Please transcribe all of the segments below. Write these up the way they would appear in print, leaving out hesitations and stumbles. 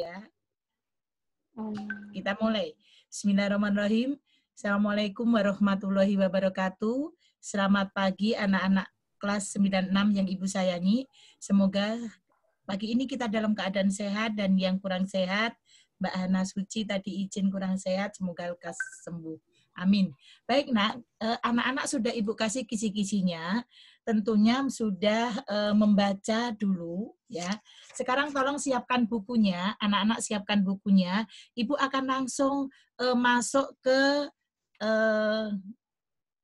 ya. Kita mulai. Bismillahirrahmanirrahim. Assalamualaikum warahmatullahi wabarakatuh. Selamat pagi anak-anak kelas 96 yang Ibu sayangi. Semoga pagi ini kita dalam keadaan sehat dan yang kurang sehat, Mbak Hana Suci tadi izin kurang sehat, semoga lekas sembuh. Amin. Baik, Nak, anak-anak sudah Ibu kasih kisi-kisinya, tentunya sudah membaca dulu ya. Sekarang tolong siapkan bukunya, anak-anak siapkan bukunya. Ibu akan langsung masuk ke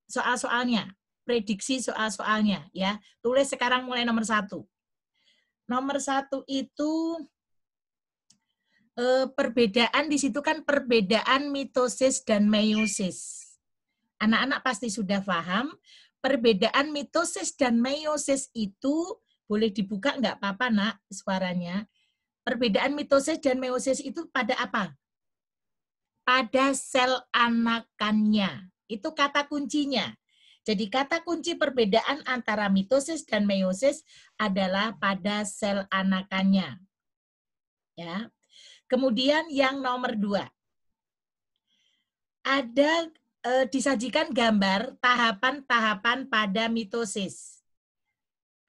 soal-soalnya, prediksi soal-soalnya ya. Tulis sekarang mulai nomor 1. Nomor 1 itu perbedaan di situ kan perbedaan mitosis dan meiosis. Anak-anak pasti sudah paham, perbedaan mitosis dan meiosis itu, boleh dibuka nggak apa-apa Nak suaranya. Perbedaan mitosis dan meiosis itu pada apa? Pada sel anakannya. Itu kata kuncinya. Jadi kata kunci perbedaan antara mitosis dan meiosis adalah pada sel anakannya. Ya. Kemudian yang nomor 2. Ada disajikan gambar tahapan-tahapan pada mitosis.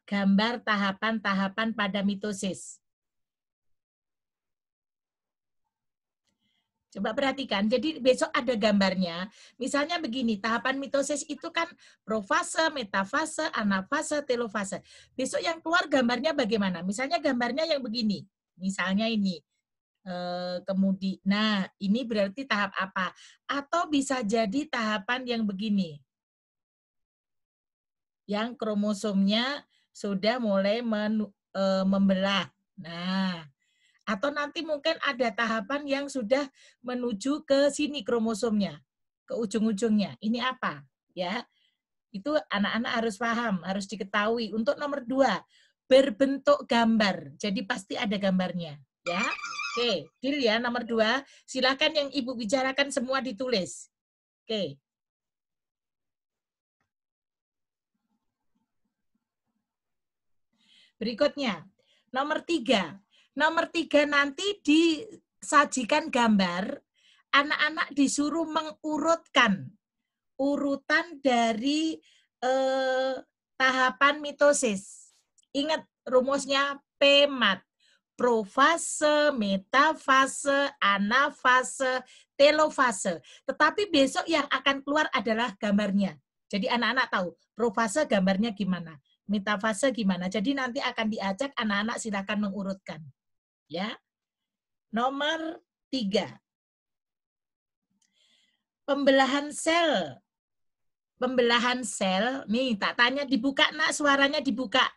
Gambar tahapan-tahapan pada mitosis. Coba perhatikan, jadi besok ada gambarnya. Misalnya begini, tahapan mitosis itu kan profase, metafase, anafase, telofase. Besok yang keluar gambarnya bagaimana? Misalnya gambarnya yang begini. Misalnya ini. Kemudian, nah ini berarti tahap apa? Atau bisa jadi tahapan yang begini. Yang kromosomnya sudah mulai membelah. Nah, atau nanti mungkin ada tahapan yang sudah menuju ke sini kromosomnya, ke ujung-ujungnya. Ini apa? Ya, itu anak-anak harus paham, harus diketahui. Untuk nomor 2, berbentuk gambar. Jadi pasti ada gambarnya. Ya, oke, deal ya nomor 2. Silakan yang Ibu bicarakan semua ditulis. Oke. Berikutnya, nomor 3. Nomor 3 nanti disajikan gambar, anak-anak disuruh mengurutkan urutan dari tahapan mitosis. Ingat rumusnya PMAT. Profase, metafase, anafase, telofase. Tetapi besok yang akan keluar adalah gambarnya. Jadi anak-anak tahu profase gambarnya gimana, metafase gimana. Jadi nanti akan diajak anak-anak silakan mengurutkan. Ya. Nomor 3. Pembelahan sel. Pembelahan sel, nih tak tanya dibuka Nak, suaranya dibuka.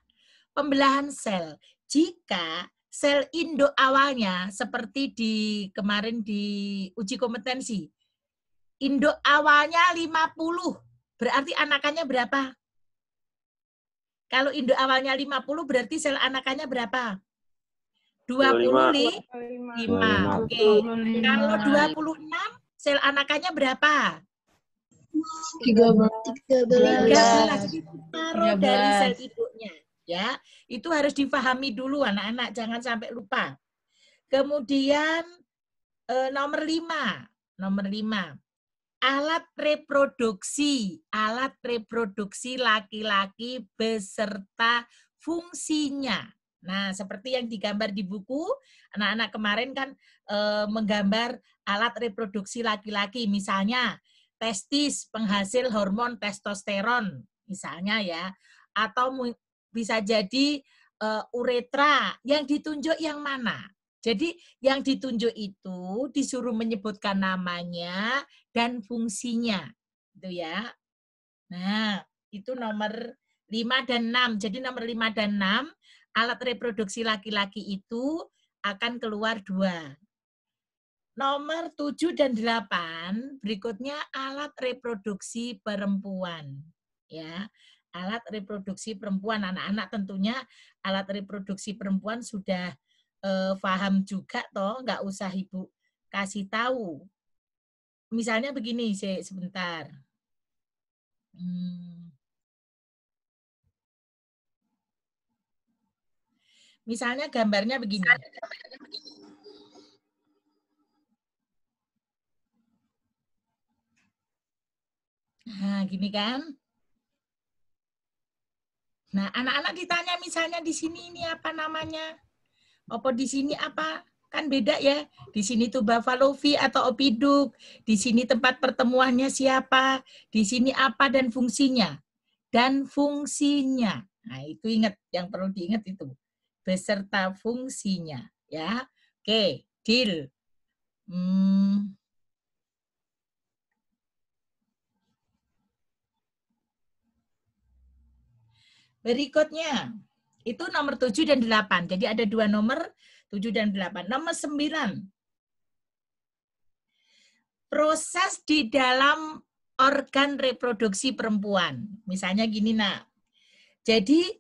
Pembelahan sel. Jika sel induk awalnya seperti kemarin di uji kompetensi. Induk awalnya 50, berarti anakannya berapa? Kalau induk awalnya 50 berarti sel anakannya berapa? 25. Oke. Kalau 26 sel anakannya berapa? 13. Taruh dari sel induknya. Ya, itu harus difahami dulu anak-anak, jangan sampai lupa. Kemudian nomor 5. Nomor 5. Alat reproduksi laki-laki beserta fungsinya. Nah, seperti yang digambar di buku, anak-anak kemarin kan menggambar alat reproduksi laki-laki, misalnya testis penghasil hormon testosteron, misalnya ya, atau bisa jadi uretra. Yang ditunjuk yang mana? Jadi yang ditunjuk itu disuruh menyebutkan namanya dan fungsinya. Itu ya. Nah, itu nomor 5 dan 6. Jadi nomor 5 dan 6, alat reproduksi laki-laki itu akan keluar 2. Nomor 7 dan 8, berikutnya alat reproduksi perempuan. Ya, alat reproduksi perempuan. Anak-anak tentunya alat reproduksi perempuan sudah paham juga toh, nggak usah Ibu kasih tahu. Misalnya begini, sebentar. Misalnya gambarnya begini. gini kan. Nah, anak-anak ditanya misalnya di sini ini apa namanya? Apa di sini apa? Kan beda ya. Di sini tuh Buffalo V atau Opiduk. Di sini tempat pertemuannya siapa? Di sini apa dan fungsinya? Dan fungsinya. Nah, itu ingat yang perlu diingat itu. Beserta fungsinya, ya. Oke, deal. Berikutnya, itu nomor 7 dan 8. Jadi ada dua nomor, 7 dan 8. Nomor 9. Proses di dalam organ reproduksi perempuan. Misalnya gini, nak. Jadi,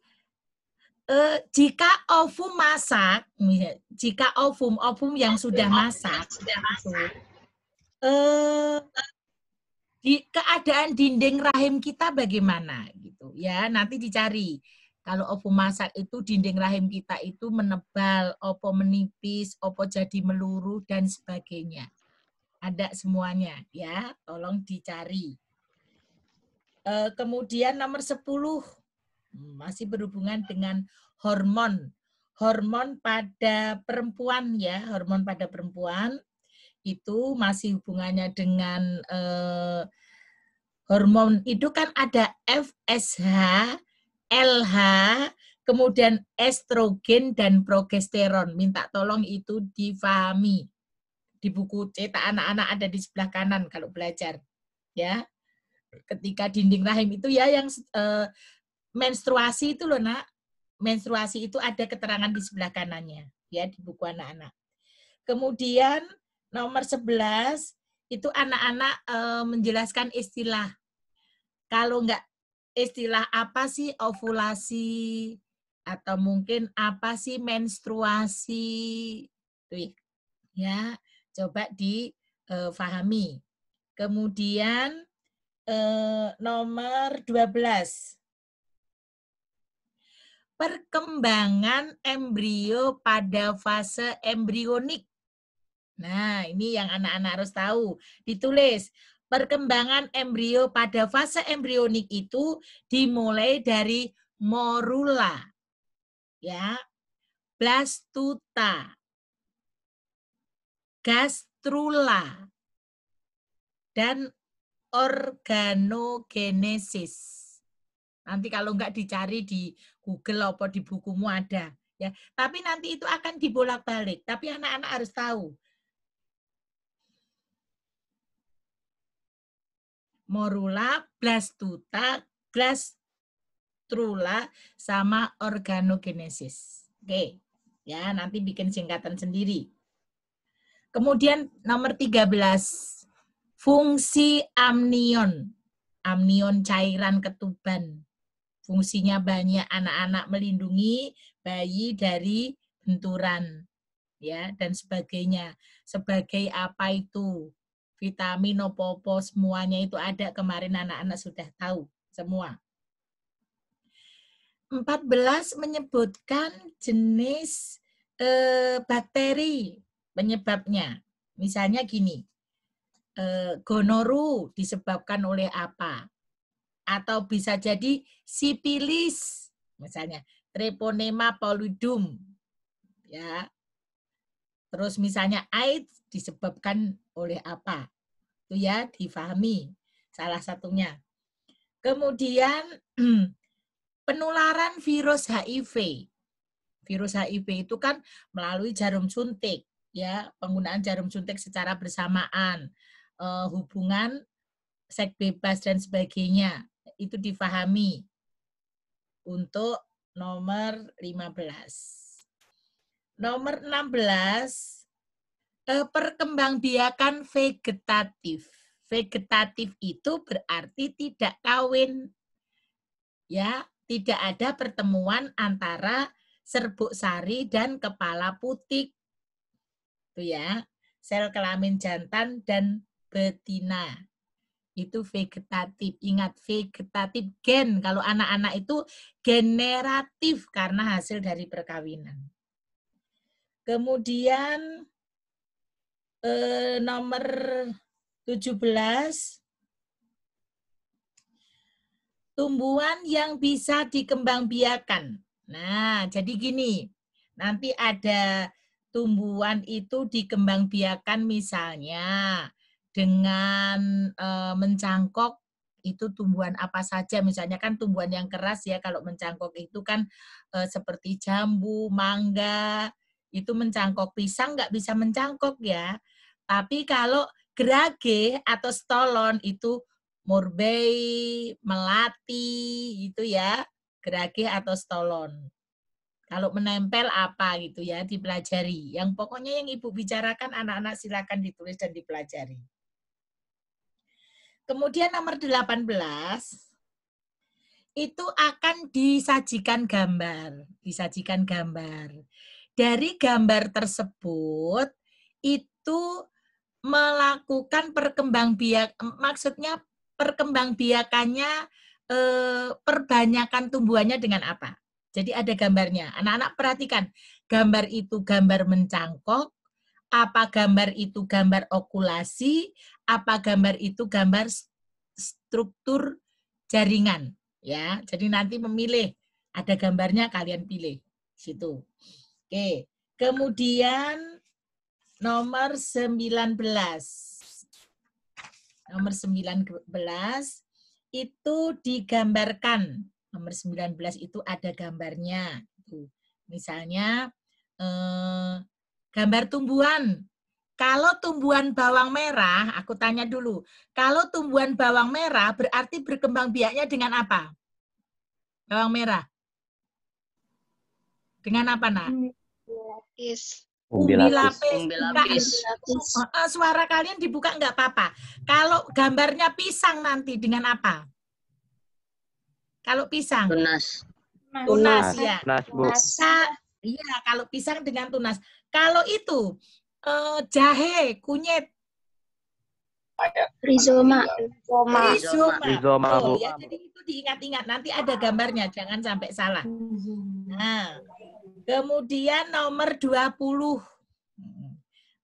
jika ovum masak, jika ovum yang sudah masak, di keadaan dinding rahim kita bagaimana gitu ya, nanti dicari. Kalau ovum masak itu dinding rahim kita itu menebal, opo menipis, opo jadi meluruh dan sebagainya. Ada semuanya ya, tolong dicari. Kemudian nomor 10 masih berhubungan dengan hormon. Hormon pada perempuan ya, hormon pada perempuan itu masih hubungannya dengan hormon itu kan ada FSH, LH, kemudian estrogen dan progesteron. Minta tolong itu difahami. Di buku cetak anak-anak ada di sebelah kanan kalau belajar. Ya. Ketika dinding rahim itu ya yang menstruasi itu loh, Nak. Menstruasi itu ada keterangan di sebelah kanannya ya di buku anak-anak. Kemudian nomor 11 itu anak-anak menjelaskan istilah. Kalau enggak istilah apa sih ovulasi atau mungkin apa sih menstruasi. Tuh ya, coba difahami. Kemudian nomor 12. Perkembangan embrio pada fase embrionik. Nah, ini yang anak-anak harus tahu. Ditulis, perkembangan embrio pada fase embrionik itu dimulai dari morula, ya, blastuta, gastrula, dan organogenesis. Nanti kalau enggak dicari di Google atau di bukumu ada. Ya, tapi nanti itu akan dibolak-balik. Tapi anak-anak harus tahu. Morula, blastuta, gastrula, sama organogenesis. Oke, ya nanti bikin singkatan sendiri. Kemudian nomor 13, fungsi amnion. Amnion cairan ketuban. Fungsinya banyak, anak-anak melindungi bayi dari benturan ya dan sebagainya. Sebagai apa itu? Vitamin opo-opo semuanya itu ada, kemarin anak-anak sudah tahu semua. 14 menyebutkan jenis bakteri penyebabnya. Misalnya gini, gonoru disebabkan oleh apa? Atau bisa jadi sipilis, misalnya Treponema pallidum, ya. Terus misalnya AIDS disebabkan oleh apa? Itu ya difahami salah satunya. Kemudian penularan virus HIV. Virus HIV itu kan melalui jarum suntik, ya, penggunaan jarum suntik secara bersamaan, hubungan seks bebas dan sebagainya. Itu difahami untuk nomor 15. Nomor 16, perkembangbiakan vegetatif. Vegetatif itu berarti tidak kawin. Ya, tidak ada pertemuan antara serbuk sari dan kepala putik. Itu ya, sel kelamin jantan dan betina. Itu vegetatif. Ingat, vegetatif gen. Kalau anak-anak itu generatif karena hasil dari perkawinan. Kemudian nomor 17, tumbuhan yang bisa dikembangbiakan. Nah, jadi gini, nanti ada tumbuhan itu dikembangbiakan misalnya dengan mencangkok itu tumbuhan apa saja, misalnya kan tumbuhan yang keras ya, kalau mencangkok itu kan seperti jambu, mangga, itu mencangkok. Pisang nggak bisa mencangkok ya. Tapi kalau gerage atau stolon itu murbei, melati, gitu ya, gerage atau stolon. Kalau menempel apa gitu ya, dipelajari. Yang pokoknya yang Ibu bicarakan anak-anak silakan ditulis dan dipelajari. Kemudian nomor 18, itu akan disajikan gambar. Disajikan gambar. Dari gambar tersebut, itu melakukan maksudnya perkembangbiakannya perbanyakan tumbuhannya dengan apa? Jadi ada gambarnya. Anak-anak perhatikan, gambar itu gambar mencangkok, apa gambar itu gambar okulasi, apa gambar itu gambar struktur jaringan. Ya, jadi nanti memilih, ada gambarnya kalian pilih situ. Oke, kemudian nomor 19. Nomor 19 itu digambarkan. Nomor 19 itu ada gambarnya. Misalnya gambar tumbuhan. Kalau tumbuhan bawang merah, aku tanya dulu. Kalau tumbuhan bawang merah berarti berkembang biaknya dengan apa? Bawang merah. Dengan apa, Nak? Lapis. Umbi lapis. Suara kalian dibuka nggak apa-apa. Kalau gambarnya pisang nanti dengan apa? Kalau pisang? Tunas. Tunas, ya. Tunas, Bu. Iya, kalau pisang dengan tunas. Kalau itu jahe, kunyit. Rizoma. Rizoma, Bu. Ya, jadi itu diingat-ingat. Nanti ada gambarnya, jangan sampai salah. Nah, kemudian nomor 20.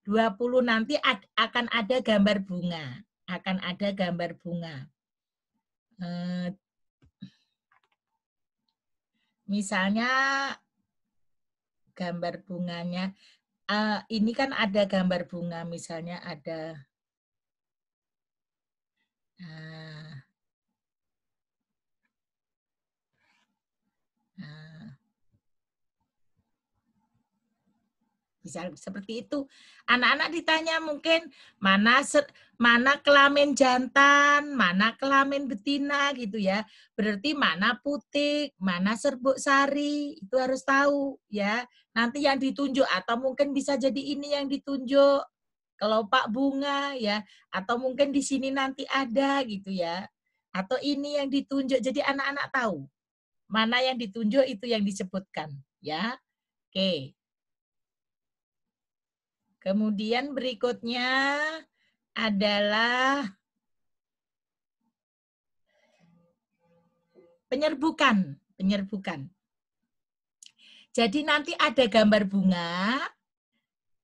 20 nanti akan ada gambar bunga. Akan ada gambar bunga. Misalnya gambar bunganya, ini kan ada gambar bunga, misalnya ada bisa seperti itu. Anak-anak ditanya mungkin mana kelamin jantan, mana kelamin betina gitu ya. Berarti mana putik, mana serbuk sari, itu harus tahu ya. Nanti yang ditunjuk atau mungkin bisa jadi ini yang ditunjuk. Kelopak bunga ya, atau mungkin di sini nanti ada gitu ya. Atau ini yang ditunjuk. Jadi anak-anak tahu mana yang ditunjuk itu yang disebutkan ya. Oke. Kemudian berikutnya adalah penyerbukan. Jadi nanti ada gambar bunga,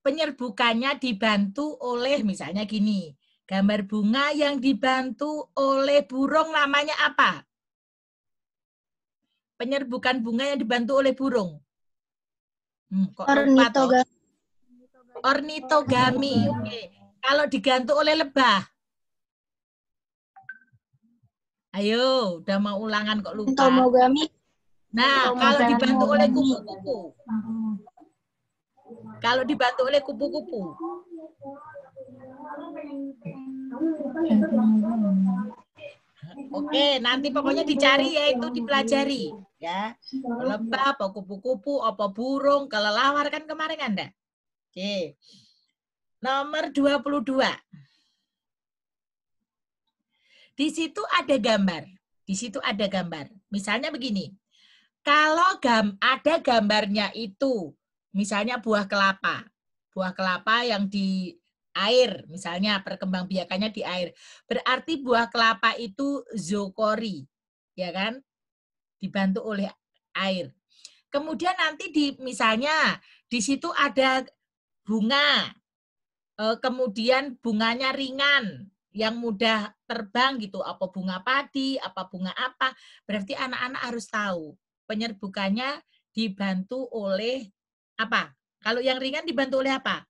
penyerbukannya dibantu oleh misalnya gini, gambar bunga yang dibantu oleh burung namanya apa? Penyerbukan bunga yang dibantu oleh burung. Kok lupa toh? Ornitogami. Oke. Kalau digantung oleh lebah? Ayo, udah mau ulangan kok lupa. Entomogami. Nah, kalau dibantu oleh kupu-kupu. Kalau dibantu oleh kupu-kupu. Oke, nanti pokoknya dicari ya, itu dipelajari. Ya, lebah, apa kupu-kupu, apa burung, kelelawar kan kemarin Anda. Oke. Nomor 22. Di situ ada gambar. Di situ ada gambar. Misalnya begini. Kalau ada gambarnya itu, misalnya buah kelapa. Buah kelapa yang di air, misalnya perkembangbiakannya di air. Berarti buah kelapa itu zookori, ya kan? Dibantu oleh air. Kemudian nanti misalnya di situ ada bunga. Kemudian bunganya ringan, yang mudah terbang gitu, apa bunga padi, apa bunga apa, berarti anak-anak harus tahu penyerbukannya dibantu oleh apa? Kalau yang ringan dibantu oleh apa?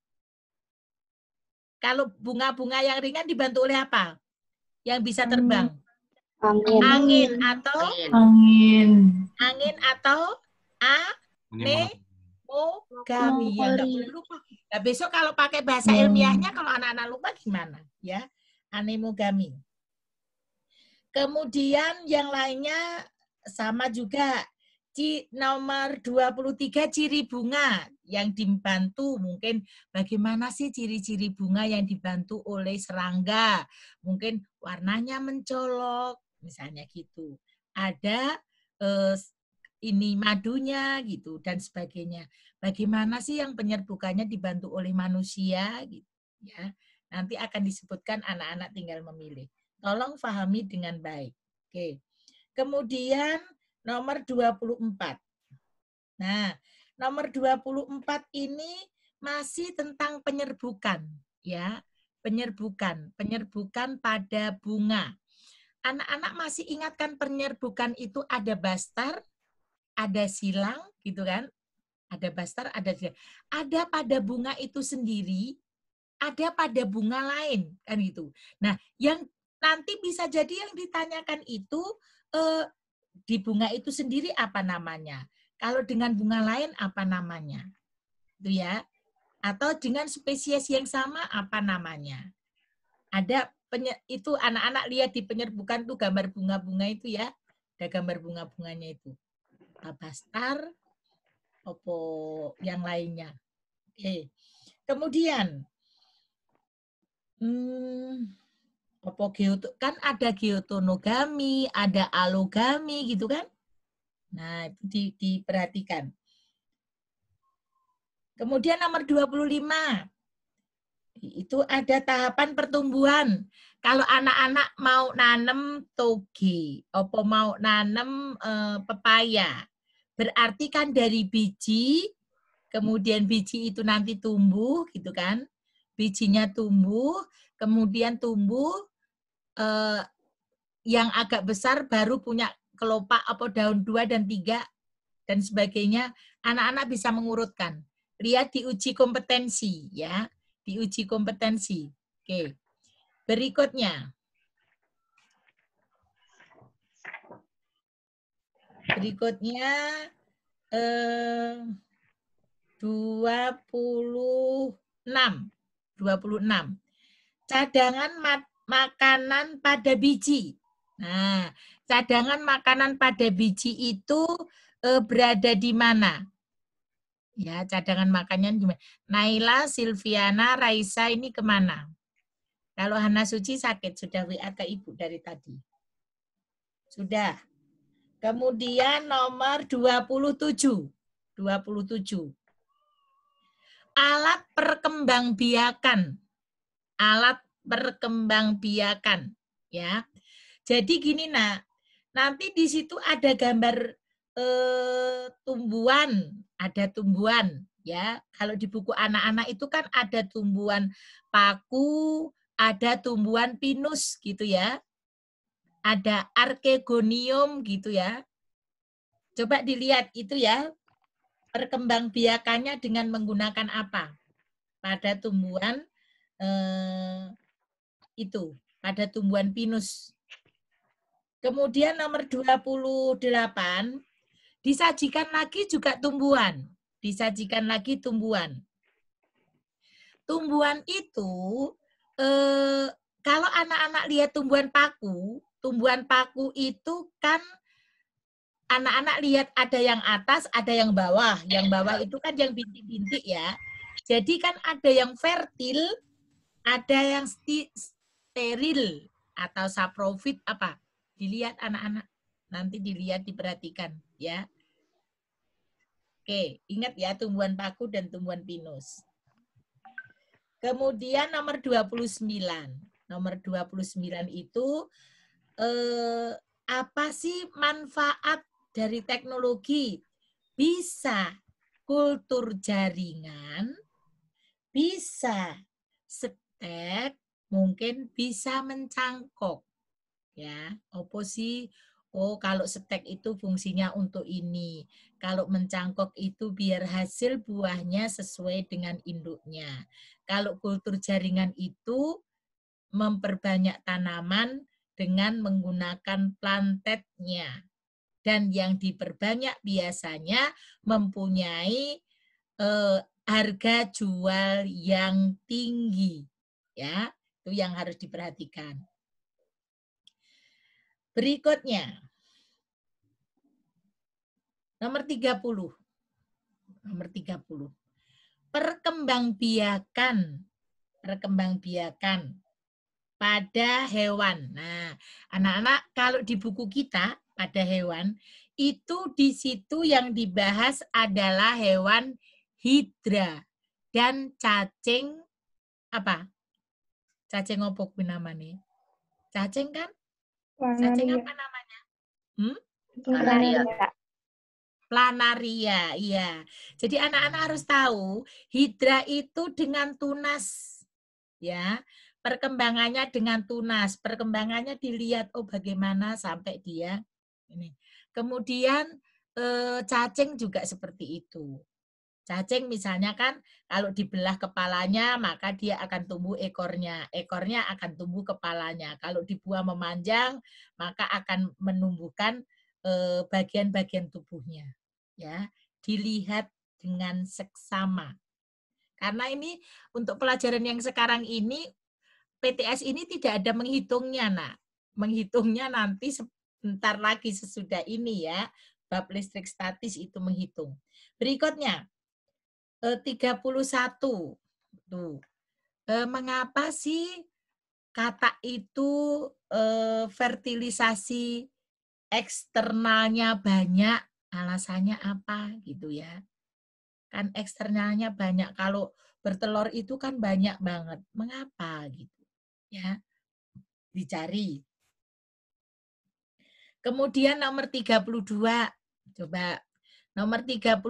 Kalau bunga-bunga yang ringan dibantu oleh apa? Yang bisa terbang? Angin. Angin atau anemogami. Ya, nggak boleh lupa. Nah, besok kalau pakai bahasa ilmiahnya, kalau anak-anak lupa gimana? Ya, anemogami. Kemudian yang lainnya sama juga. Nomor 23 ciri bunga yang dibantu, mungkin bagaimana sih ciri-ciri bunga yang dibantu oleh serangga. Mungkin warnanya mencolok, misalnya gitu. Ada ini madunya gitu dan sebagainya. Bagaimana sih yang penyerbukannya dibantu oleh manusia gitu ya. Nanti akan disebutkan, anak-anak tinggal memilih. Tolong pahami dengan baik. Oke. Kemudian nomor 24. Nah, nomor 24 ini masih tentang penyerbukan ya. Penyerbukan pada bunga. Anak-anak masih ingatkan penyerbukan itu ada bastar, ada silang gitu kan? Ada bastar, ada silang. Ada pada bunga itu sendiri, ada pada bunga lain kan gitu. Nah, yang nanti bisa jadi yang ditanyakan itu di bunga itu sendiri apa namanya? Kalau dengan bunga lain apa namanya? Itu ya. Atau dengan spesies yang sama apa namanya? Ada itu anak-anak lihat di penyerbukan tuh gambar bunga-bunga itu ya. Ada gambar bunga-bunganya itu. Bastar, opo yang lainnya. Oke. Kemudian kan ada geotonogami, ada alogami gitu kan? Nah, itu diperhatikan. Kemudian nomor 25. Itu ada tahapan pertumbuhan. Kalau anak-anak mau nanam toge, apa mau nanam pepaya, berarti kan dari biji, kemudian biji itu nanti tumbuh, gitu kan? Bijinya tumbuh, kemudian tumbuh yang agak besar baru punya kelopak apa daun 2 dan 3 dan sebagainya. Anak-anak bisa mengurutkan. Lihat di uji kompetensi ya, di uji kompetensi. Oke. Berikutnya. Berikutnya 26. Cadangan makanan pada biji. Nah, cadangan makanan pada biji itu berada di mana? Ya, cadangan makannya gimana? Naila, Silviana, Raisa ini kemana? Kalau Hana Suci sakit, sudah WA ke Ibu dari tadi. Sudah. Kemudian nomor 27. 27. Alat perkembangbiakan. Alat perkembangbiakan. Ya. Jadi gini nak, nanti di situ ada gambar tumbuhan, ada tumbuhan ya. Kalau di buku anak-anak itu kan ada tumbuhan paku, ada tumbuhan pinus gitu ya. Ada archegonium gitu ya. Coba dilihat itu ya, perkembangbiakannya dengan menggunakan apa? Pada tumbuhan itu, pada tumbuhan pinus. Kemudian nomor 28, disajikan lagi juga tumbuhan. Disajikan lagi tumbuhan. Tumbuhan itu, kalau anak-anak lihat tumbuhan paku itu kan anak-anak lihat ada yang atas, ada yang bawah. Yang bawah itu kan yang bintik-bintik ya. Jadi kan ada yang fertil, ada yang steril atau saprofit apa? Dilihat anak-anak. Nanti dilihat, diperhatikan ya. Oke, ingat ya tumbuhan paku dan tumbuhan pinus. Kemudian nomor 29. Nomor 29 itu apa sih manfaat dari teknologi? Bisa kultur jaringan, bisa stek, mungkin bisa mencangkok. Ya, opo sih? Oh, kalau stek itu fungsinya untuk ini. Kalau mencangkok itu biar hasil buahnya sesuai dengan induknya. Kalau kultur jaringan itu memperbanyak tanaman dengan menggunakan plantetnya. Dan yang diperbanyak biasanya mempunyai harga jual yang tinggi. Ya, itu yang harus diperhatikan. Berikutnya, nomor 30. Nomor 30. Perkembangbiakan pada hewan. Nah, anak-anak kalau di buku kita pada hewan, itu di situ yang dibahas adalah hewan hidra dan cacing apa? Cacing apa namanya? Cacing kan? Cacing apa namanya? Planaria, iya. Jadi anak-anak harus tahu hidra itu dengan tunas, ya. Perkembangannya dengan tunas, perkembangannya dilihat oh bagaimana sampai dia ini. Kemudian cacing juga seperti itu. Cacing misalnya kan kalau dibelah kepalanya maka dia akan tumbuh ekornya, ekornya akan tumbuh kepalanya. Kalau dibuah memanjang maka akan menumbuhkan bagian-bagian tubuhnya. Ya, dilihat dengan seksama. Karena ini untuk pelajaran yang sekarang ini PTS ini tidak ada menghitungnya, Nak. Menghitungnya nanti sebentar lagi sesudah ini ya. Bab listrik statis itu menghitung. Berikutnya 31. Tuh. Mengapa sih kata itu fertilisasi eksternalnya banyak? Alasannya apa gitu ya? Kan eksternalnya banyak. Kalau bertelur itu kan banyak banget. Mengapa gitu? Ya, dicari. Kemudian nomor 32. Coba nomor 32.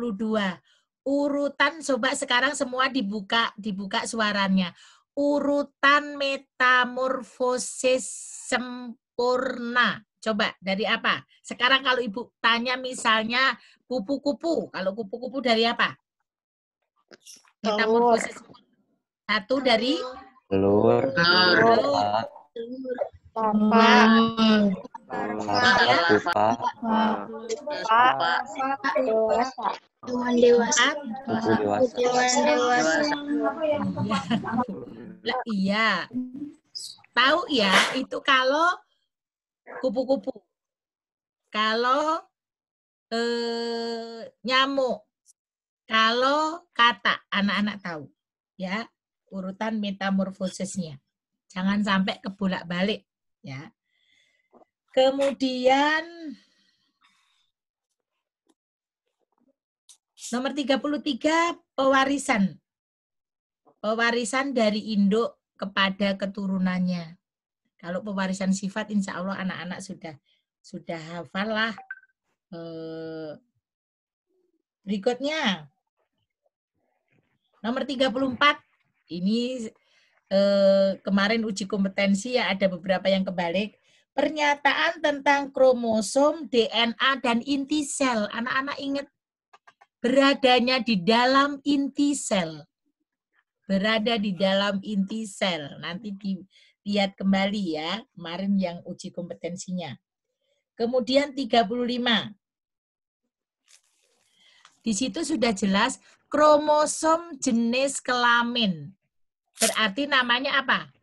Urutan, coba sekarang semua dibuka suaranya. Urutan metamorfosis sempurna. Coba dari apa? Sekarang kalau Ibu tanya misalnya kupu-kupu. Kalau kupu-kupu dari apa? Metamorfosis. Satu dari telur, Papa. Hewan dewasa. Iya. Tahu ya, itu kalau kupu-kupu. Kalau nyamuk. Kalau kata, anak-anak tahu. Ya, urutan metamorfosisnya. Jangan sampai kebolak-balik. Ya. Kemudian nomor 33, pewarisan. Pewarisan dari induk kepada keturunannya. Kalau pewarisan sifat, insya Allah anak-anak sudah hafal lah. Berikutnya, nomor 34. Ini kemarin uji kompetensi ya ada beberapa yang kebalik. Pernyataan tentang kromosom, DNA, dan inti sel. Anak-anak ingat beradanya di dalam inti sel. Berada di dalam inti sel. Nanti dilihat kembali ya, kemarin yang uji kompetensinya. Kemudian 35. Di situ sudah jelas kromosom jenis kelamin. Berarti namanya apa?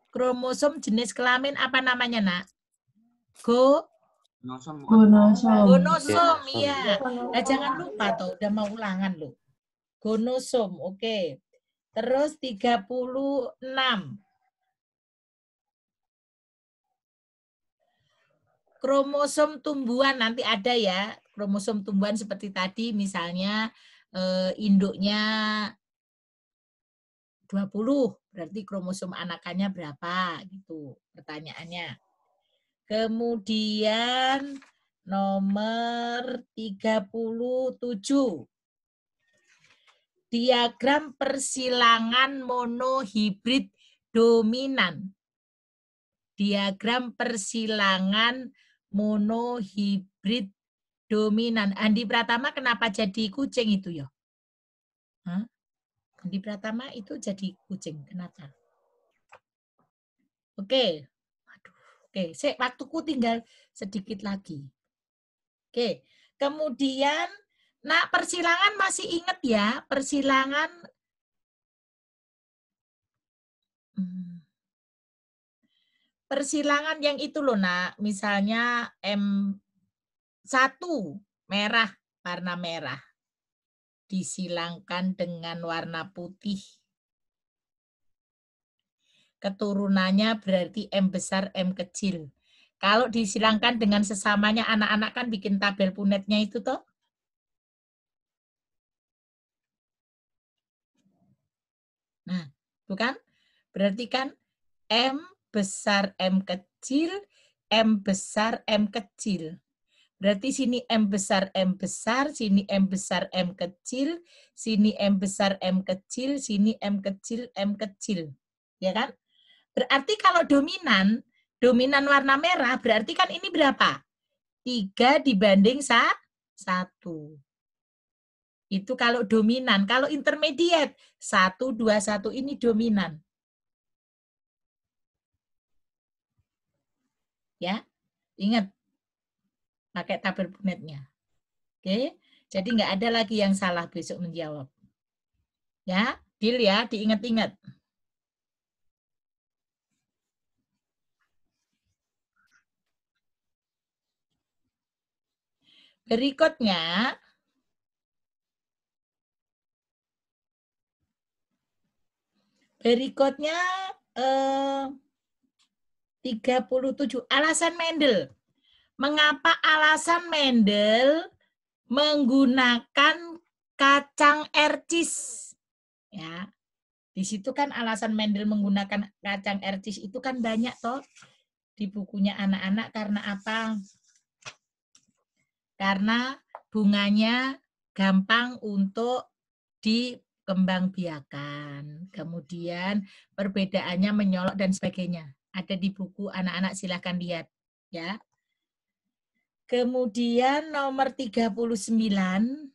Kromosom jenis kelamin apa namanya, Nak? Gonosom, iya. Nah, jangan lupa tuh, udah mau ulangan loh. Gonosom, oke. Terus 36. Kromosom tumbuhan nanti ada ya. Kromosom tumbuhan seperti tadi misalnya induknya 20, berarti kromosom anakannya berapa gitu pertanyaannya. Kemudian nomor 37. Diagram persilangan monohibrid dominan. Diagram persilangan monohibrid dominan. Andi Pratama kenapa jadi kucing itu ya? Hah? Andi Pratama itu jadi kucing. Kenapa? Oke. Aduh, oke, waktuku tinggal sedikit lagi. Oke. Kemudian, nah persilangan masih ingat ya? Persilangan persilangan yang itu loh, Nak. Misalnya M1 merah, warna merah. Disilangkan dengan warna putih. Keturunannya berarti M besar, M kecil. Kalau disilangkan dengan sesamanya, anak-anak kan bikin tabel punetnya itu toh. Nah, bukan? Berarti kan M besar, M kecil, M besar, M kecil. Berarti sini M besar, sini M besar, M kecil, sini M besar, M kecil, sini M kecil, M kecil. Ya kan? Berarti kalau dominan warna merah, berarti kan ini berapa? 3 dibanding 1. Itu kalau dominan. Kalau intermediate, 1, 2, 1 ini dominan. Ya, ingat. Pakai tabel punetnya. Oke, jadi nggak ada lagi yang salah besok menjawab. Ya, deal ya, diingat-ingat. Berikutnya, Berikutnya 37. Alasan Mendel. Mengapa alasan Mendel menggunakan kacang ercis? Ya, di situ kan alasan Mendel menggunakan kacang ercis itu kan banyak toh di bukunya anak-anak. Karena apa? Karena bunganya gampang untuk dikembangbiakan. Kemudian perbedaannya menyolok dan sebagainya. Ada di buku anak-anak, silahkan lihat ya. Kemudian nomor 39,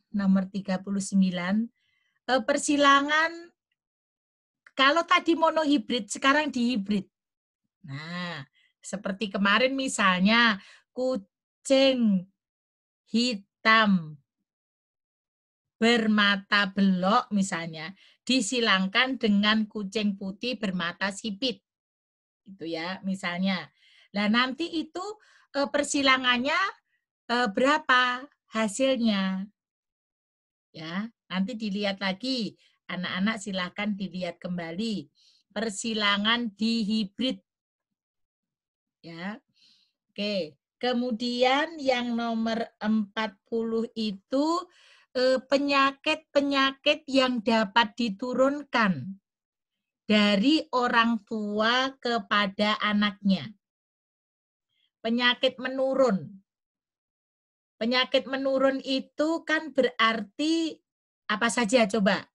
persilangan kalau tadi monohibrid sekarang dihibrid. Nah, seperti kemarin misalnya kucing hitam bermata belok misalnya disilangkan dengan kucing putih bermata sipit. Itu ya, misalnya. Nah, nanti itu persilangannya berapa hasilnya? Ya, nanti dilihat lagi. Anak-anak silakan dilihat kembali. Persilangan dihibrid. Ya. Oke. Kemudian yang nomor 40 itu penyakit-penyakit yang dapat diturunkan dari orang tua kepada anaknya. Penyakit menurun. Penyakit menurun itu kan berarti apa saja coba?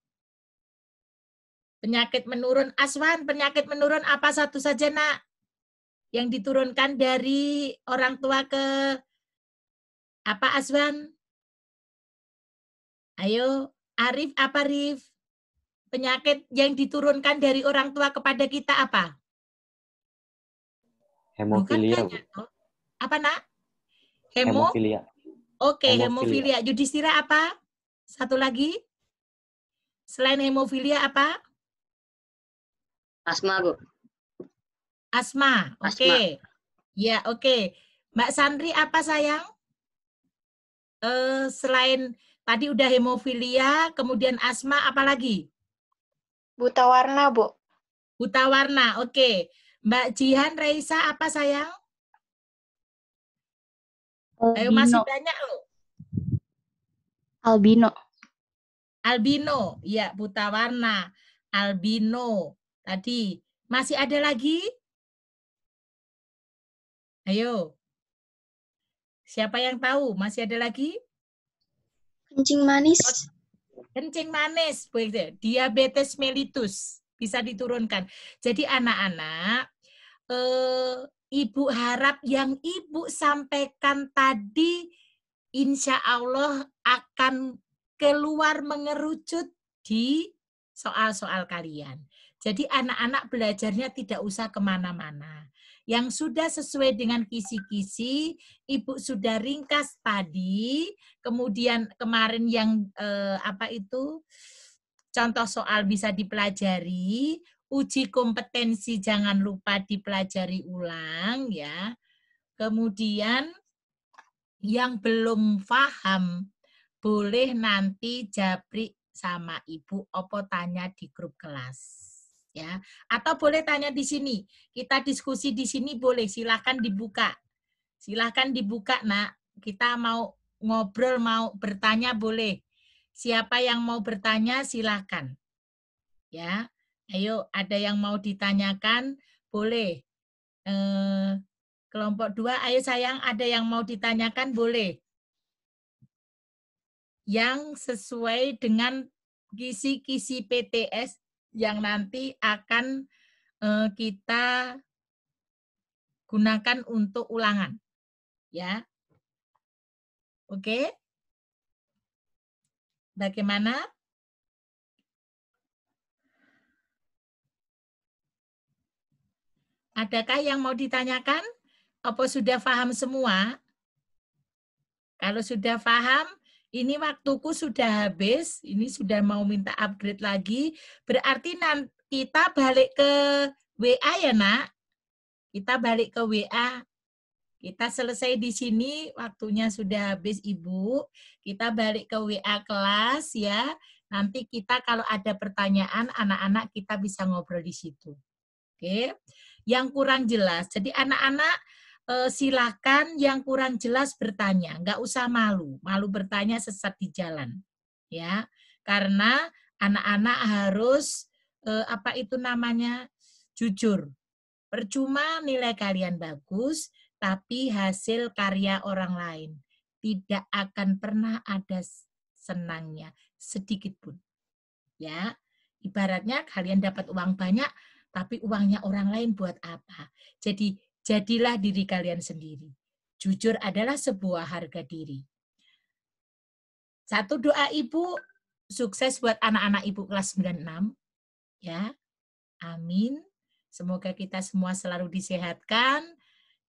Penyakit menurun. Aswan, penyakit menurun apa satu saja, Nak? Yang diturunkan dari orang tua ke apa, Aswan? Ayo, Arif, apa Arif? Penyakit yang diturunkan dari orang tua kepada kita apa? Hemofilia. Apa, Nak? Hemofilia. Oke, hemofilia. Yudhistira apa? Satu lagi? Selain hemofilia apa? Asma, Bu. Asma. Oke. Ya, oke. Mbak Sandri apa, sayang? Selain tadi udah hemofilia, kemudian asma, apa lagi? Buta warna, Bu. Buta warna, oke. Mbak Jihan, Raisa, apa sayang? Ayo, masih banyak loh. Albino. Albino, ya buta warna. Albino, tadi. Masih ada lagi? Ayo. Siapa yang tahu? Masih ada lagi? Kencing manis. Kencing manis, diabetes mellitus. bisa diturunkan. Jadi anak-anak, Ibu harap yang Ibu sampaikan tadi insya Allah akan keluar mengerucut di soal-soal kalian. Jadi anak-anak belajarnya tidak usah kemana-mana. Yang sudah sesuai dengan kisi-kisi, Ibu sudah ringkas tadi, kemudian kemarin yang contoh soal bisa dipelajari, uji kompetensi jangan lupa dipelajari ulang ya. Kemudian yang belum paham boleh nanti japri sama Ibu opo tanya di grup kelas. Ya, atau boleh tanya di sini. Kita diskusi di sini boleh, silakan dibuka. Silakan dibuka, Nak. Kita mau ngobrol, mau bertanya boleh. Siapa yang mau bertanya silakan. Ya. Ayo, ada yang mau ditanyakan boleh. Kelompok 2, ayo sayang, ada yang mau ditanyakan boleh. Yang sesuai dengan kisi-kisi PTS yang nanti akan kita gunakan untuk ulangan. Ya. Oke? Bagaimana? Adakah yang mau ditanyakan? Apa sudah paham semua? Kalau sudah paham, ini waktuku sudah habis, ini sudah mau minta upgrade lagi, berarti nanti kita balik ke WA ya, Nak? Kita balik ke WA. Kita selesai di sini, waktunya sudah habis, Ibu. Kita balik ke WA kelas ya. Nanti kita kalau ada pertanyaan, anak-anak kita bisa ngobrol di situ. Oke. Yang kurang jelas, jadi anak-anak silakan yang kurang jelas bertanya, nggak usah malu bertanya sesat di jalan, ya, karena anak-anak harus jujur. Percuma nilai kalian bagus, tapi hasil karya orang lain tidak akan pernah ada senangnya sedikit pun, ya. Ibaratnya kalian dapat uang banyak, tapi uangnya orang lain buat apa? Jadi jadilah diri kalian sendiri. Jujur adalah sebuah harga diri. Satu doa Ibu, sukses buat anak-anak Ibu kelas 96. Ya, amin. Semoga kita semua selalu disehatkan.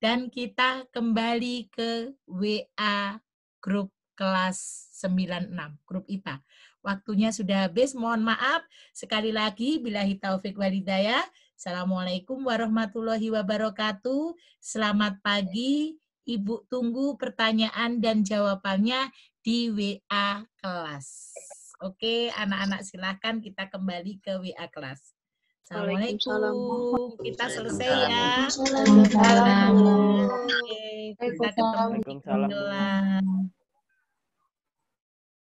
Dan kita kembali ke WA grup kelas 96, grup IPA. Waktunya sudah habis, mohon maaf. Sekali lagi, billahi taufik walhidayah. Assalamualaikum warahmatullahi wabarakatuh. Selamat pagi. Ibu tunggu pertanyaan dan jawabannya di WA kelas. Oke, anak-anak silahkan kita kembali ke WA kelas. Assalamualaikum. Kita selesai ya. Oke, kita ketemu di kelas.